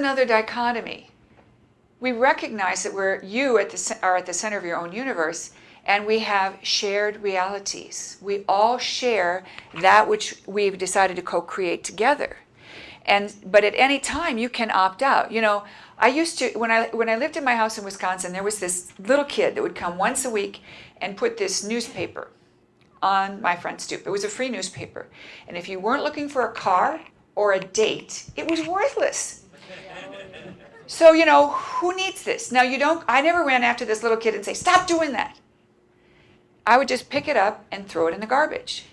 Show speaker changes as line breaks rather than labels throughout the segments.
another dichotomy. We recognize that you are at the center of your own universe, and we have shared realities. We all share that which we've decided to co-create together. But at any time, you can opt out. I used to, when I lived in my house in Wisconsin, there was this little kid that would come once a week and put this newspaper on my front stoop. It was a free newspaper. And if you weren't looking for a car or a date, it was worthless. So, who needs this? Now, I never ran after this little kid and say, stop doing that. I would just pick it up and throw it in the garbage.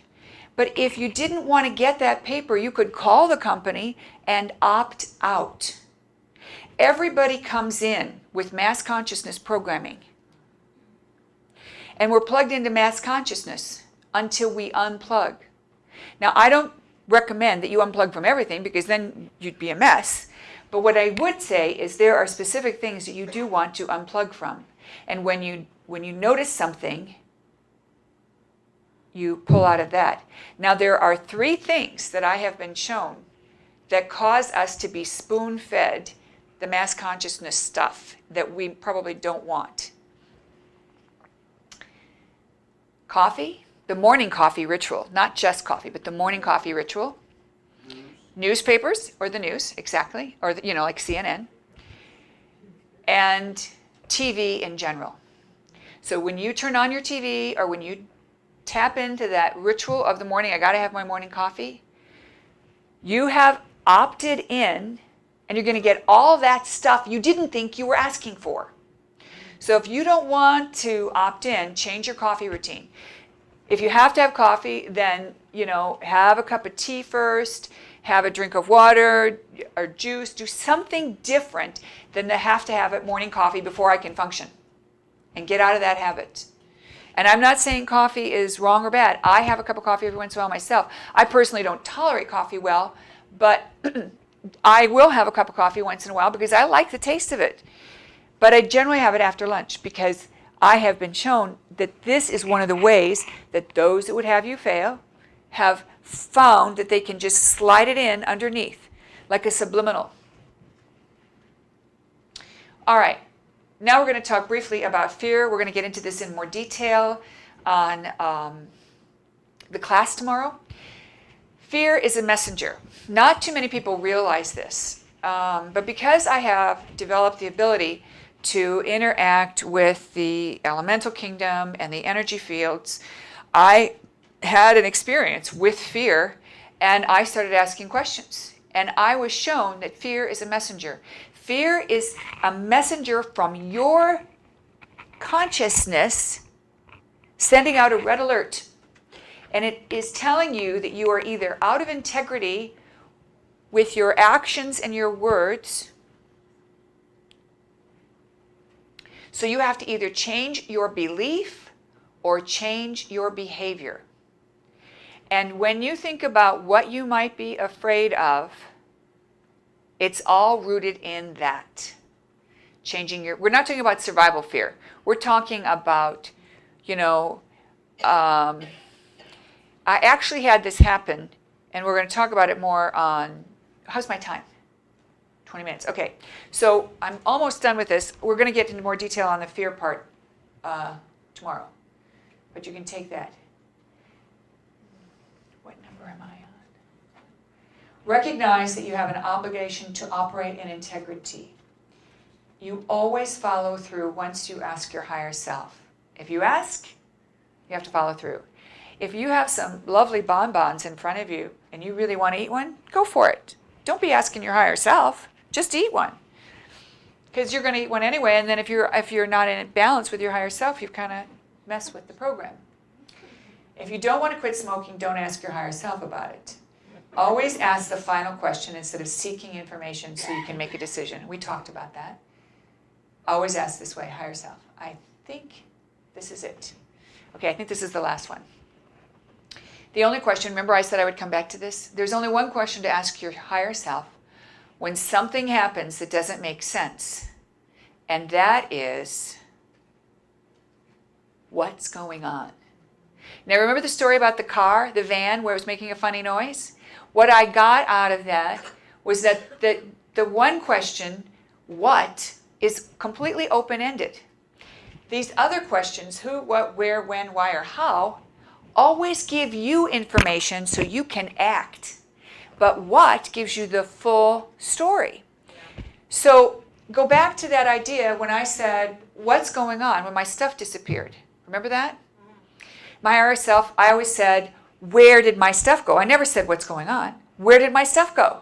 But if you didn't want to get that paper, you could call the company and opt out. Everybody comes in with mass consciousness programming. And we're plugged into mass consciousness until we unplug. Now, I don't recommend that you unplug from everything, because then you'd be a mess. But what I would say is there are specific things that you do want to unplug from. And when you notice something, you pull out of that. Now, there are 3 things that I have been shown that cause us to be spoon-fed the mass consciousness stuff that we probably don't want. Coffee, the morning coffee ritual, not just coffee, but the morning coffee ritual. Newspapers, or the news, exactly, or like CNN. And TV in general. So when you turn on your TV, or when you tap into that ritual of the morning, I got to have my morning coffee, you have opted in, and you're going to get all that stuff you didn't think you were asking for. So if you don't want to opt in, change your coffee routine. If you have to have coffee, then, have a cup of tea first, have a drink of water or juice, do something different than to have it morning coffee before I can function, and get out of that habit. And I'm not saying coffee is wrong or bad. I have a cup of coffee every once in a while myself. I personally don't tolerate coffee well, but I will have a cup of coffee once in a while because I like the taste of it. But I generally have it after lunch, because I have been shown that this is one of the ways that those that would have you fail have found that they can just slide it in underneath, like a subliminal. All right. Now we're going to talk briefly about fear. We're going to get into this in more detail on the class tomorrow. Fear is a messenger. Not too many people realize this, but because I have developed the ability to interact with the elemental kingdom and the energy fields, I had an experience with fear, and I started asking questions. And I was shown that fear is a messenger. Fear is a messenger from your consciousness sending out a red alert. And it is telling you that you are either out of integrity with your actions and your words. So you have to either change your belief or change your behavior. And when you think about what you might be afraid of, it's all rooted in that. We're not talking about survival fear. We're talking about, I actually had this happen, and we're going to talk about it more on, how's my time? 20 minutes. Okay, so I'm almost done with this. We're going to get into more detail on the fear part tomorrow, but you can take that. What number am I on? Recognize that you have an obligation to operate in integrity. You always follow through once you ask your higher self. If you ask, you have to follow through. If you have some lovely bonbons in front of you and you really want to eat one, go for it. Don't be asking your higher self. Just eat one. Because you're going to eat one anyway, and then if you're not in balance with your higher self, you've kind of messed with the program. If you don't want to quit smoking, don't ask your higher self about it. Always ask the final question instead of seeking information so you can make a decision. We talked about that. Always ask this way, higher self. I think this is it. Okay, I think this is the last one. The only question, remember I said I would come back to this? There's only one question to ask your higher self when something happens that doesn't make sense. And that is, what's going on? Now remember the story about the car, the van, where it was making a funny noise? What I got out of that was that the the one question, what, is completely open-ended. These other questions, who, what, where, when, why, or how, always give you information so you can act. But what gives you the full story. So go back to that idea when I said, what's going on when my stuff disappeared? Remember that? My higher self, I always said, where did my stuff go? I never said what's going on. Where did my stuff go?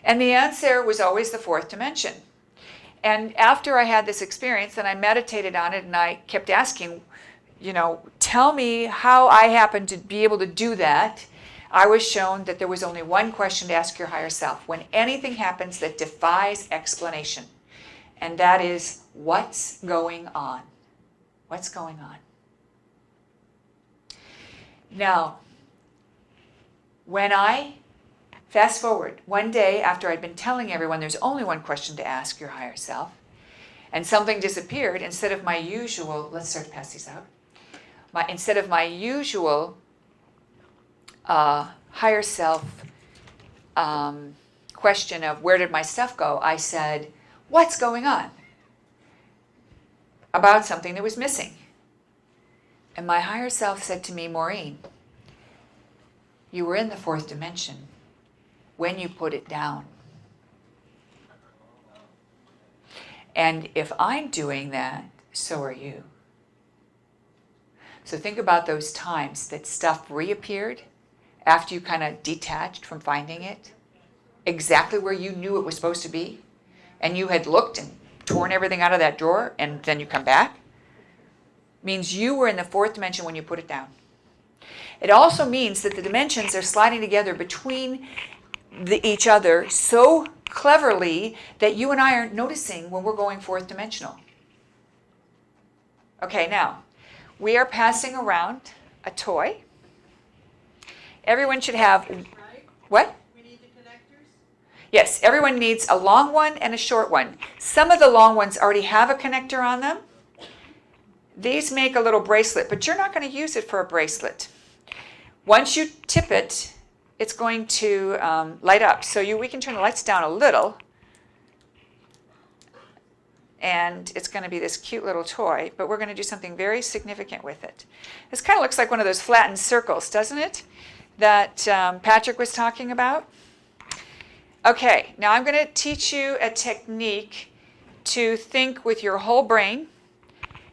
And the answer was always the fourth dimension. And after I had this experience and I meditated on it and I kept asking, tell me how I happened to be able to do that, I was shown that there was only one question to ask your higher self when anything happens that defies explanation. And that is, what's going on? What's going on? Now, when I fast forward one day after I'd been telling everyone there's only one question to ask your higher self, and something disappeared, instead of my usual, let's start to pass these out, instead of my usual higher self question of where did my stuff go, I said, what's going on? About something that was missing. And my higher self said to me, Maureen, you were in the fourth dimension when you put it down. And if I'm doing that, so are you. So think about those times that stuff reappeared after you kind of detached from finding it, exactly where you knew it was supposed to be, and you had looked and torn everything out of that drawer, and then you come back. Means you were in the fourth dimension when you put it down. It also means that the dimensions are sliding together between each other so cleverly that you and I aren't noticing when we're going fourth dimensional. Okay, now, we are passing around a toy. Everyone should have, what?
We need the connectors?
Yes, everyone needs a long one and a short one. Some of the long ones already have a connector on them. These make a little bracelet, but you're not going to use it for a bracelet. Once you tip it, it's going to light up. So we can turn the lights down a little. And it's going to be this cute little toy, but we're going to do something very significant with it. This kind of looks like one of those flattened circles, doesn't it? That Patrick was talking about. Okay, now I'm going to teach you a technique to think with your whole brain.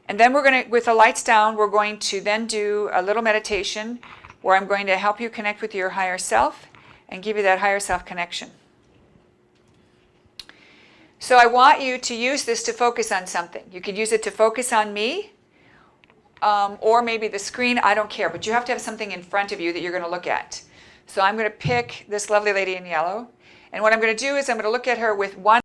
And then we're going to, with the lights down, we're going to then do a little meditation where I'm going to help you connect with your higher self and give you that higher self connection. So I want you to use this to focus on something. You could use it to focus on me, or maybe the screen, I don't care, but you have to have something in front of you that you're going to look at. So I'm going to pick this lovely lady in yellow, and what I'm going to do is I'm going to look at her with one